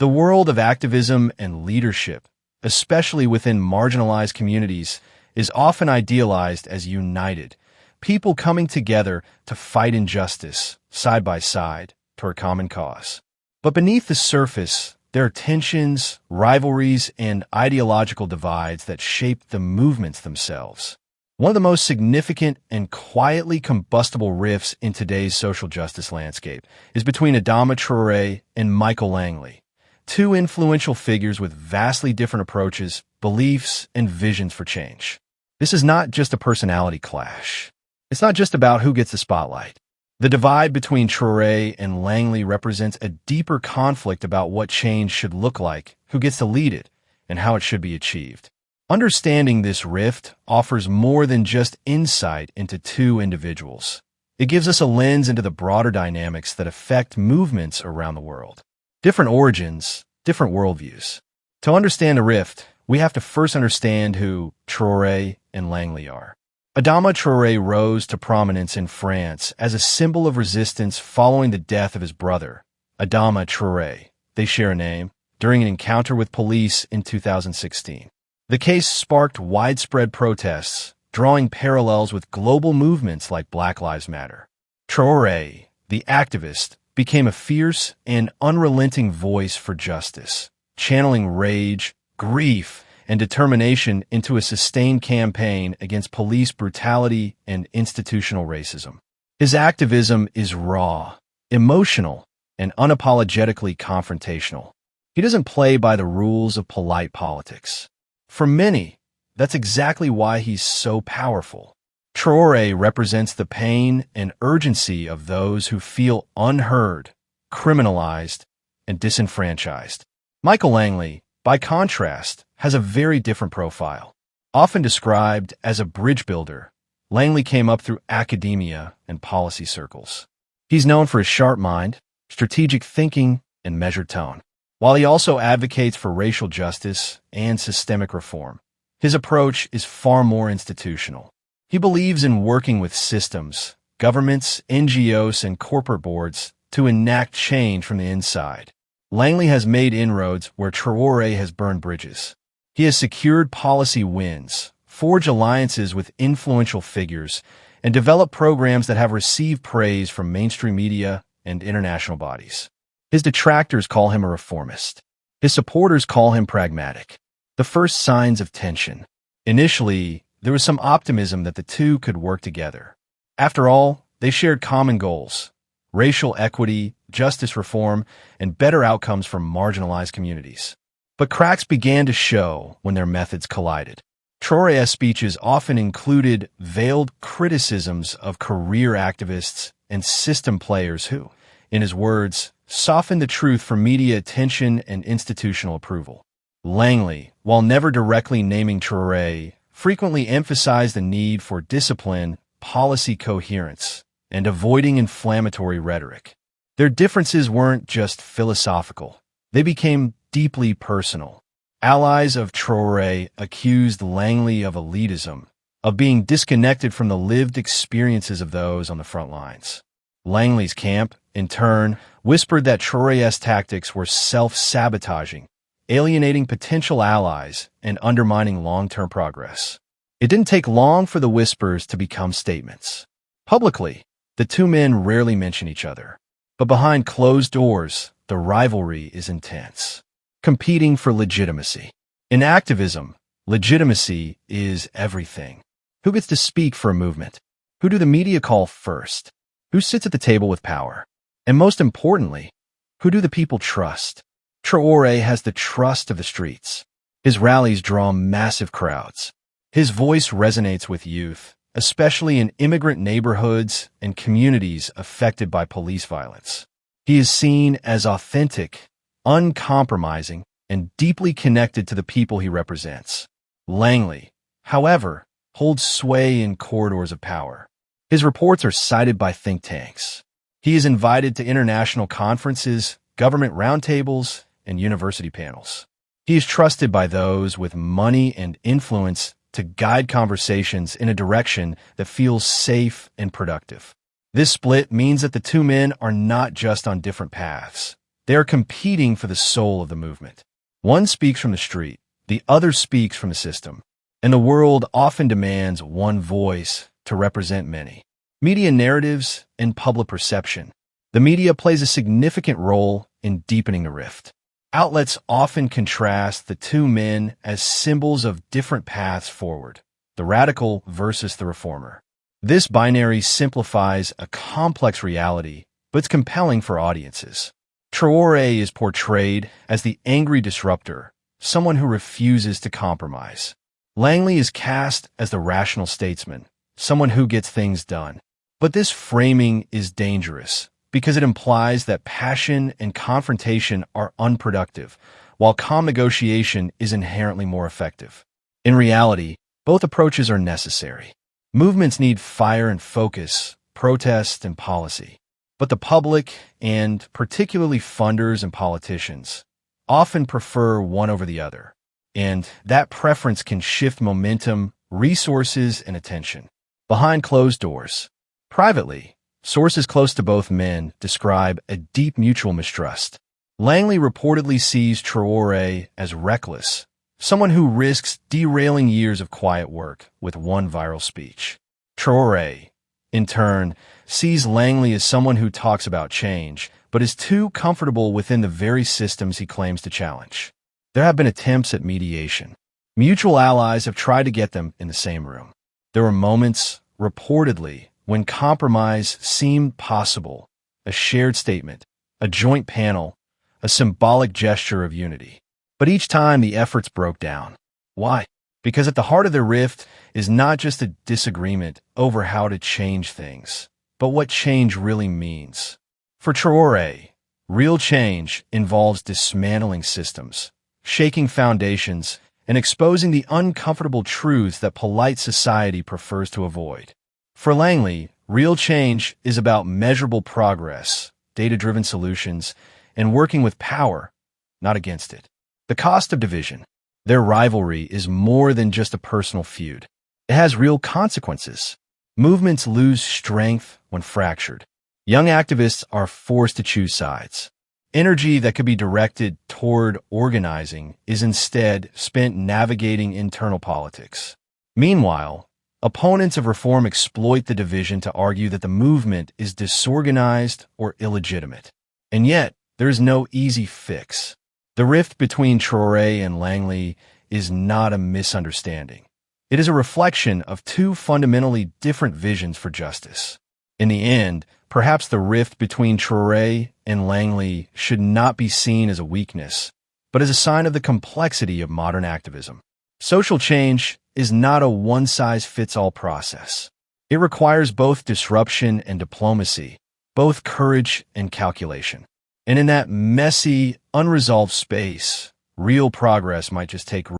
The world of activism and leadership, especially within marginalized communities, is often idealized as united, people coming together to fight injustice, side by side, toward a common cause. But beneath the surface, there are tensions, rivalries, and ideological divides that shape the movements themselves. One of the most significant and quietly combustible rifts in today's social justice landscape is between Adama Traoré and Michael Langley, two influential figures with vastly different approaches, beliefs, and visions for change. This is not just a personality clash. It's not just about who gets the spotlight. The divide between Traoré and Langley represents a deeper conflict about what change should look like, who gets to lead it, and how it should be achieved. Understanding this rift offers more than just insight into two individuals. It gives us a lens into the broader dynamics that affect movements around the world. Different origins, different worldviews. To understand the rift, we have to first understand who Traoré and Langley are. Adama Traoré rose to prominence in France as a symbol of resistance following the death of his brother, Adama Traoré. They share a name, during an encounter with police in 2016. The case sparked widespread protests, drawing parallels with global movements like Black Lives Matter. Traoré, the activist, became a fierce and unrelenting voice for justice, channeling rage, grief, and determination into a sustained campaign against police brutality and institutional racism. His activism is raw, emotional, and unapologetically confrontational. He doesn't play by the rules of polite politics. For many, that's exactly why he's so powerful. Traoré represents the pain and urgency of those who feel unheard, criminalized, and disenfranchised. Michael Langley, by contrast, has a very different profile. Often described as a bridge builder, Langley came up through academia and policy circles. He's known for his sharp mind, strategic thinking, and measured tone. While he also advocates for racial justice and systemic reform, his approach is far more institutional. He believes in working with systems, governments, NGOs, and corporate boards to enact change from the inside. Langley has made inroads where Traoré has burned bridges. He has secured policy wins, forged alliances with influential figures, and developed programs that have received praise from mainstream media and international bodies. His detractors call him a reformist. His supporters call him pragmatic. The first signs of tension. Initially, there was some optimism that the two could work together. After all, they shared common goals: racial equity, justice reform, and better outcomes for marginalized communities. But cracks began to show when their methods collided. Traoré's speeches often included veiled criticisms of career activists and system players who, in his words, softened the truth for media attention and institutional approval. Langley, while never directly naming Traoré, frequently emphasized the need for discipline, policy coherence, and avoiding inflammatory rhetoric. Their differences weren't just philosophical. They became deeply personal. Allies of Traoré accused Langley of elitism, of being disconnected from the lived experiences of those on the front lines. Langley's camp, in turn, whispered that Traoré's tactics were self-sabotaging, alienating potential allies and undermining long-term progress. It didn't take long for the whispers to become statements. Publicly, the two men rarely mention each other, but behind closed doors, the rivalry is intense, competing for legitimacy. In activism, legitimacy is everything. Who gets to speak for a movement? Who do the media call first? Who sits at the table with power? And most importantly, who do the people trust? Traoré has the trust of the streets. His rallies draw massive crowds. His voice resonates with youth, especially in immigrant neighborhoods and communities affected by police violence. He is seen as authentic, uncompromising, and deeply connected to the people he represents. Langley, however, holds sway in corridors of power. His reports are cited by think tanks. He is invited to international conferences, government roundtables, and university panels. He is trusted by those with money and influence to guide conversations in a direction that feels safe and productive. This split means that the two men are not just on different paths. They are competing for the soul of the movement. One speaks from the street, the other speaks from the system, and the world often demands one voice to represent many. Media narratives and public perception. The media plays a significant role in deepening the rift. Outlets often contrast the two men as symbols of different paths forward, the radical versus the reformer. This binary simplifies a complex reality, but it's compelling for audiences. Traoré is portrayed as the angry disruptor, someone who refuses to compromise. Langley is cast as the rational statesman, someone who gets things done. But this framing is dangerous because it implies that passion and confrontation are unproductive, while calm negotiation is inherently more effective. In reality, both approaches are necessary. Movements need fire and focus, protest and policy. But the public, and particularly funders and politicians, often prefer one over the other. And that preference can shift momentum, resources, and attention. Behind closed doors. Privately, sources close to both men describe a deep mutual mistrust. Langley reportedly sees Traoré as reckless, someone who risks derailing years of quiet work with one viral speech. Traoré, in turn, sees Langley as someone who talks about change, but is too comfortable within the very systems he claims to challenge. There have been attempts at mediation. Mutual allies have tried to get them in the same room. There were moments, reportedly, when compromise seemed possible, a shared statement, a joint panel, a symbolic gesture of unity. But each time the efforts broke down. Why? Because at the heart of the rift is not just a disagreement over how to change things, but what change really means. For Traoré, real change involves dismantling systems, shaking foundations, and exposing the uncomfortable truths that polite society prefers to avoid. For Langley, real change is about measurable progress, data-driven solutions, and working with power, not against it. The cost of division. Their rivalry is more than just a personal feud. It has real consequences. Movements lose strength when fractured. Young activists are forced to choose sides. Energy that could be directed toward organizing is instead spent navigating internal politics. Meanwhile, opponents of reform exploit the division to argue that the movement is disorganized or illegitimate. And yet, there is no easy fix. The rift between Traoré and Langley is not a misunderstanding. It is a reflection of two fundamentally different visions for justice. In the end, perhaps the rift between Traoré and Langley should not be seen as a weakness, but as a sign of the complexity of modern activism. Social change is not a one-size-fits-all process. It requires both disruption and diplomacy, both courage and calculation. And in that messy, unresolved space, real progress might just take